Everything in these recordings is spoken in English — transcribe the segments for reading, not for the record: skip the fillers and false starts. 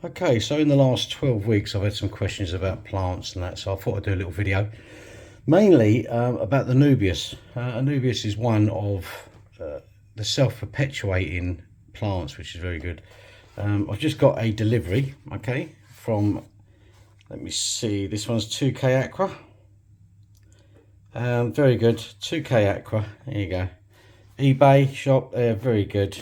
Okay, so in the last 12 weeks I've had some questions about plants and that, so I thought I'd do a little video mainly about the Anubias. Anubias is one of the self-perpetuating plants, which is very good. I've just got a delivery, okay, from, let me see, this one's 2K Aqua. Very good, 2K Aqua, there you go. eBay shop, very good.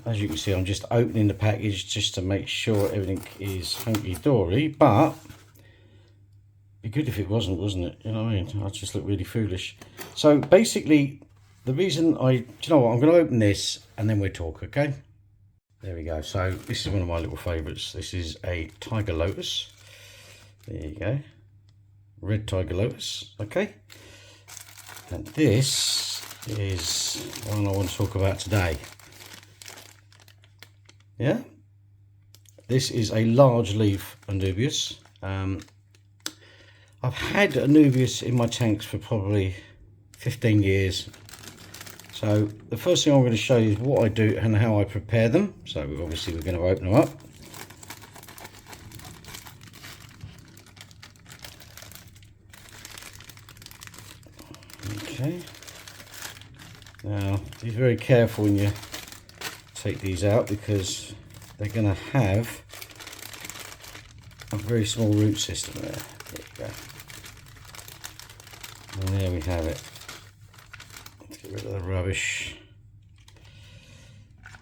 As you can see, I'm just opening the package just to make sure everything is hunky-dory, but it'd be good if it wasn't it? You know what I mean? I just look really foolish. So basically, the reason do you know what? I'm going to open this and then we'll talk, okay? There we go. So this is one of my little favourites. This is a tiger lotus. There you go. Red tiger lotus, okay? And this is one I want to talk about today. Yeah, this is a large leaf Anubias. I've had Anubias in my tanks for probably 15 years. So the first thing I'm going to show you is what I do and how I prepare them. So obviously we're going to open them up. Okay. Now be very careful when you take these out because they're going to have a very small root system there. There you go. And there we have it. Let's get rid of the rubbish.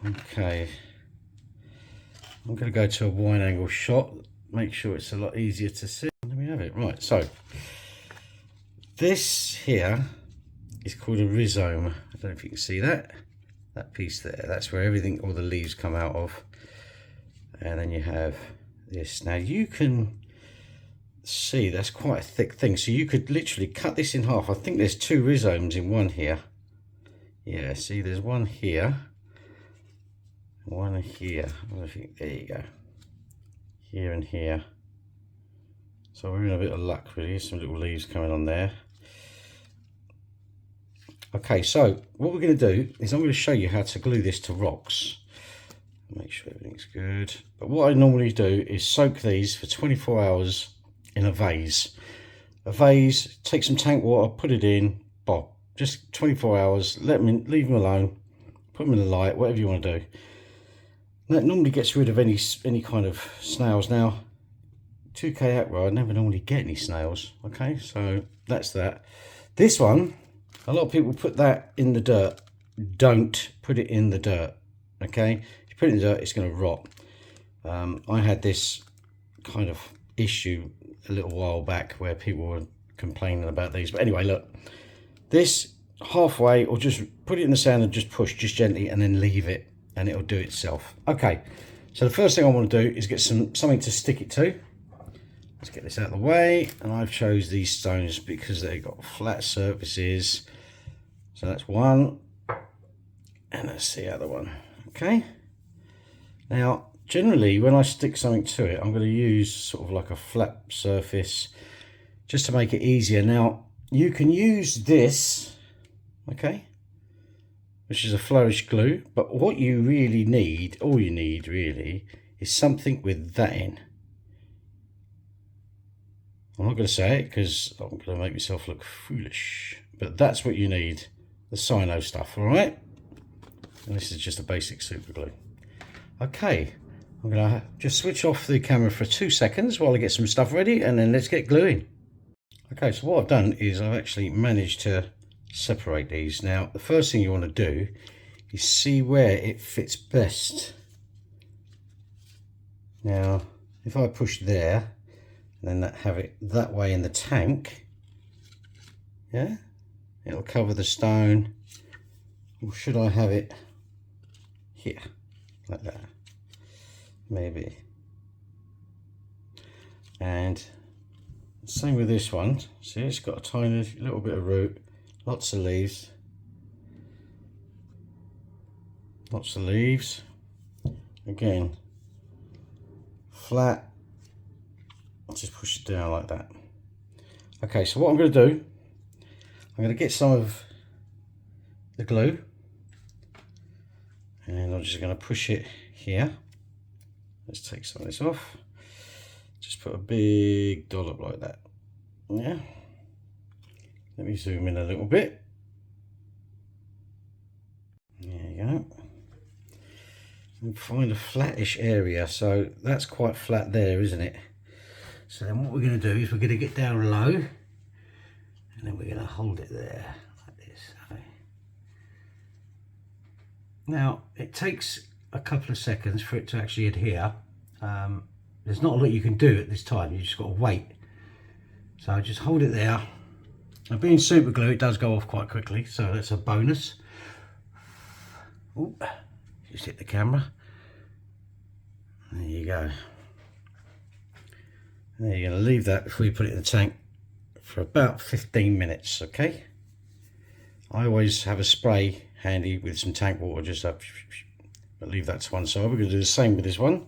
Okay. I'm going to go to a wide angle shot. Make sure it's a lot easier to see. There we have it. Right, so this here is called a rhizome. I don't know if you can see that. That piece there, that's where everything, all the leaves come out of. And then you have this. Now you can see that's quite a thick thing, so you could literally cut this in half. I think there's two rhizomes in one here. Yeah, see, there's one here, one here. I think, there you go, here and here. So we're in a bit of luck really. Some little leaves coming on there. Okay, so what we're going to do is I'm going to show you how to glue this to rocks. Make sure everything's good. But what I normally do is soak these for 24 hours in a vase. A vase, take some tank water, put it in, Bob. Just 24 hours, leave them alone, put them in the light, whatever you want to do. That normally gets rid of any kind of snails. Now, 2K Aqua, I never normally get any snails. Okay, so that's that. This one, a lot of people put that in the dirt. Don't put it in the dirt, okay? If you put it in the dirt, it's going to rot. I had this kind of issue a little while back where people were complaining about these. But anyway, look, this halfway, or just put it in the sand and just push, just gently, and then leave it, and it'll do itself. Okay, so the first thing I want to do is get something to stick it to. Let's get this out of the way, and I've chose these stones because they've got flat surfaces. So that's one, and that's the other one. Okay, now generally when I stick something to it, I'm going to use sort of like a flat surface just to make it easier. Now you can use this, okay, which is a flourish glue, but what you really need, all you need really, is something with that in. I'm not going to say it because I'm going to make myself look foolish, but that's what you need, the cyano stuff, all right? And this is just a basic super glue. Okay, I'm going to just switch off the camera for 2 seconds while I get some stuff ready, and then let's get gluing. Okay, so what I've done is I've actually managed to separate these. Now, the first thing you want to do is see where it fits best. Now, if I push there, and then have it that way in the tank, yeah, it'll cover the stone. Or should I have it here, like that? Maybe. And same with this one. See, it's got a tiny little bit of root, lots of leaves. Lots of leaves. Again, flat. I'll just push it down like that. Okay, so what I'm going to do, I'm going to get some of the glue and I'm just going to push it here. Let's take some of this off. Just put a big dollop like that. Yeah. Let me zoom in a little bit. There you go. And find a flattish area. So that's quite flat there, isn't it? So then what we're going to do is we're going to get down low and then we're going to hold it there like this. Okay. Now it takes a couple of seconds for it to actually adhere. There's not a lot you can do at this time, you just got to wait. So just hold it there. Now being super glue, it does go off quite quickly, so that's a bonus. Ooh, just hit the camera. There you go. And then you're going to leave that before you put it in the tank for about 15 minutes, okay? I always have a spray handy with some tank water, just up, but leave that to one side. We're going to do the same with this one.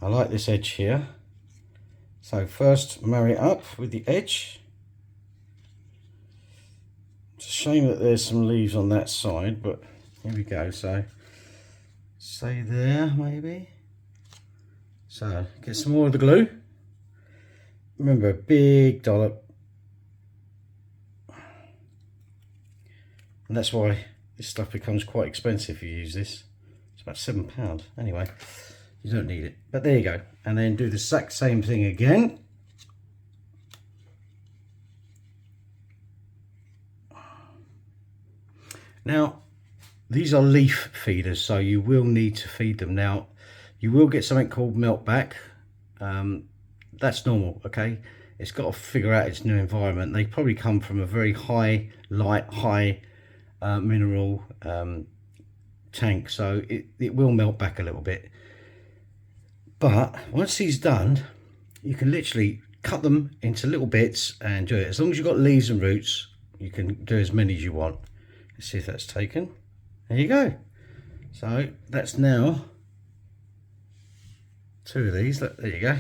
I like this edge here. So first marry it up with the edge. It's a shame that there's some leaves on that side, but here we go. So say there maybe. So get some more of the glue. Remember, a big dollop. And that's why this stuff becomes quite expensive if you use this. It's about £7. Anyway, you don't need it. But there you go. And then do the exact same thing again. Now, these are leaf feeders, so you will need to feed them. Now, you will get something called melt back. That's normal, okay? It's got to figure out its new environment. They probably come from a very high mineral tank, so it will melt back a little bit. But once he's done, you can literally cut them into little bits and do it. As long as you've got leaves and roots, you can do as many as you want. Let's see if that's taken. There you go. So that's now 2 of these. Look, there you go.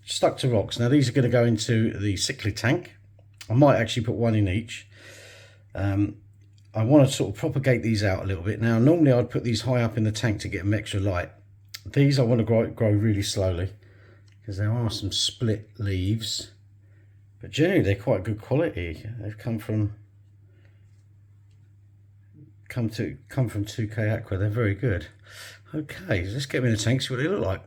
Stuck to rocks. Now these are going to go into the cichlid tank. I might actually put one in each. I want to sort of propagate these out a little bit. Now normally I'd put these high up in the tank to get them extra light. These I want to grow really slowly because there are some split leaves, but generally they're quite good quality. They've come from 2K Aqua. They're very good. Okay, let's get them in the tank, see what they look like.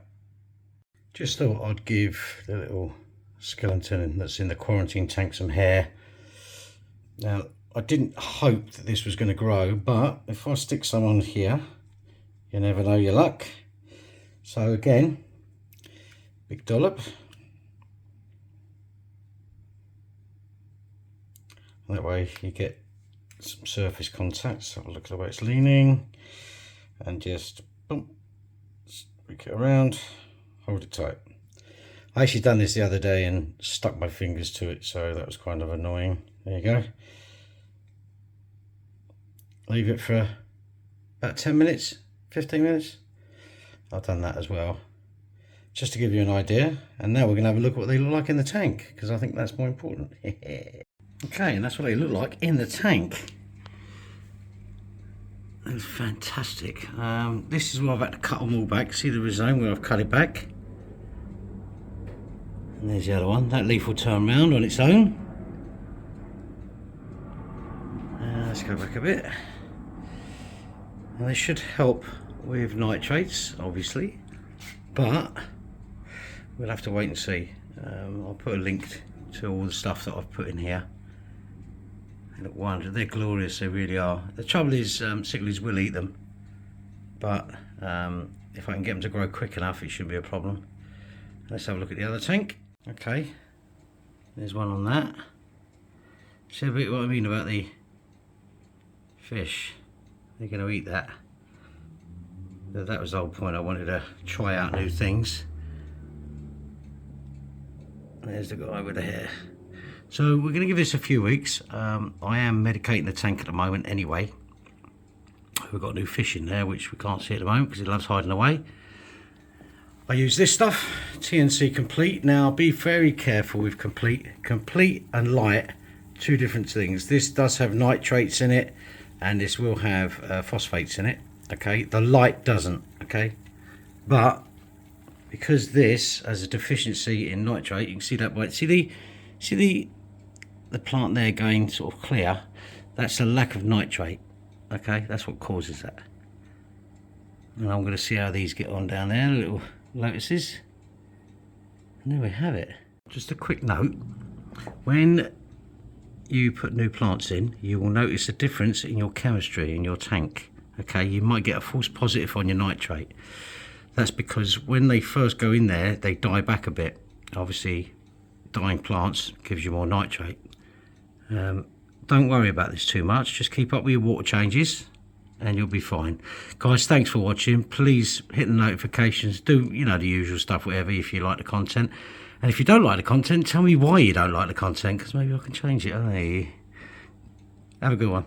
Just thought I'd give the little skeleton that's in the quarantine tank some hair. Now I didn't hope that this was going to grow, but if I stick some on here, you never know your luck. So again, big dollop. That way you get some surface contact. So have a look at the way it's leaning, and just boom, squeak it around, hold it tight. I actually done this the other day and stuck my fingers to it, so that was kind of annoying. There you go. Leave it for about 10 minutes, 15 minutes. I've done that as well, just to give you an idea. And now we're going to have a look at what they look like in the tank, because I think that's more important. Okay, and that's what they look like in the tank. That's fantastic. This is where I've had to cut them all back. See the rhizome where I've cut it back? And there's the other one. That leaf will turn around on its own. Let's go back a bit. And they should help with nitrates, obviously, but we'll have to wait and see. I'll put a link to all the stuff that I've put in here. They look wonderful. They're glorious, they really are. The trouble is cichlids will eat them, but if I can get them to grow quick enough, it shouldn't be a problem. Let's have a look at the other tank. Okay, there's one on that. See a bit what I mean about the fish. They're going to eat that. That was the whole point. I wanted to try out new things. There's the guy with the hair. So we're going to give this a few weeks. I am medicating the tank at the moment anyway. We've got new fish in there which we can't see at the moment because it loves hiding away. I use this stuff, TNC Complete. Now be very careful with Complete. Complete and light, two different things. This does have nitrates in it, and this will have phosphates in it. Okay, the light doesn't. Okay, but because this has a deficiency in nitrate, you can see that by see the plant there going sort of clear. That's a lack of nitrate. Okay, that's what causes that. And I'm going to see how these get on down there, little lotuses. And there we have it. Just a quick note, when you put new plants in, you will notice a difference in your chemistry in your tank. Okay, you might get a false positive on your nitrate. That's because when they first go in there, they die back a bit. Obviously, dying plants gives you more nitrate. Don't worry about this too much. Just keep up with your water changes and you'll be fine. Guys, thanks for watching. Please hit the notifications. Do, you know, the usual stuff, whatever, if you like the content. And if you don't like the content, tell me why you don't like the content, because maybe I can change it. Hey. Have a good one.